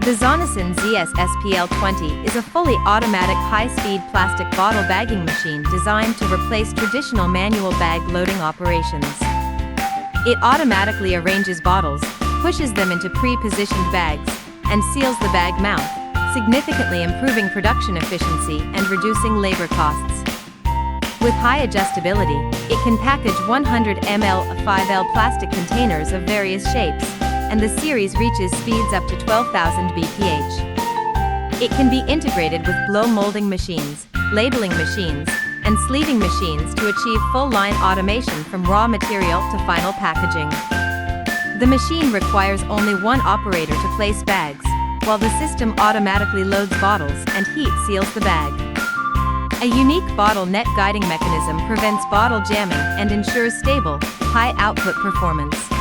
The Zonesun ZS-SPL20 is a fully automatic high-speed plastic bottle bagging machine designed to replace traditional manual bag loading operations. It automatically arranges bottles, pushes them into pre-positioned bags, and seals the bag mouth, significantly improving production efficiency and reducing labor costs. With high adjustability, it can package 100 ml 5L plastic containers of various shapes, and the series reaches speeds up to 12,000 bph. It can be integrated with blow molding machines, labeling machines, and sleeving machines to achieve full-line automation from raw material to final packaging. The machine requires only one operator to place bags, while the system automatically loads bottles and heat seals the bag. A unique bottle net guiding mechanism prevents bottle jamming and ensures stable, high-output performance.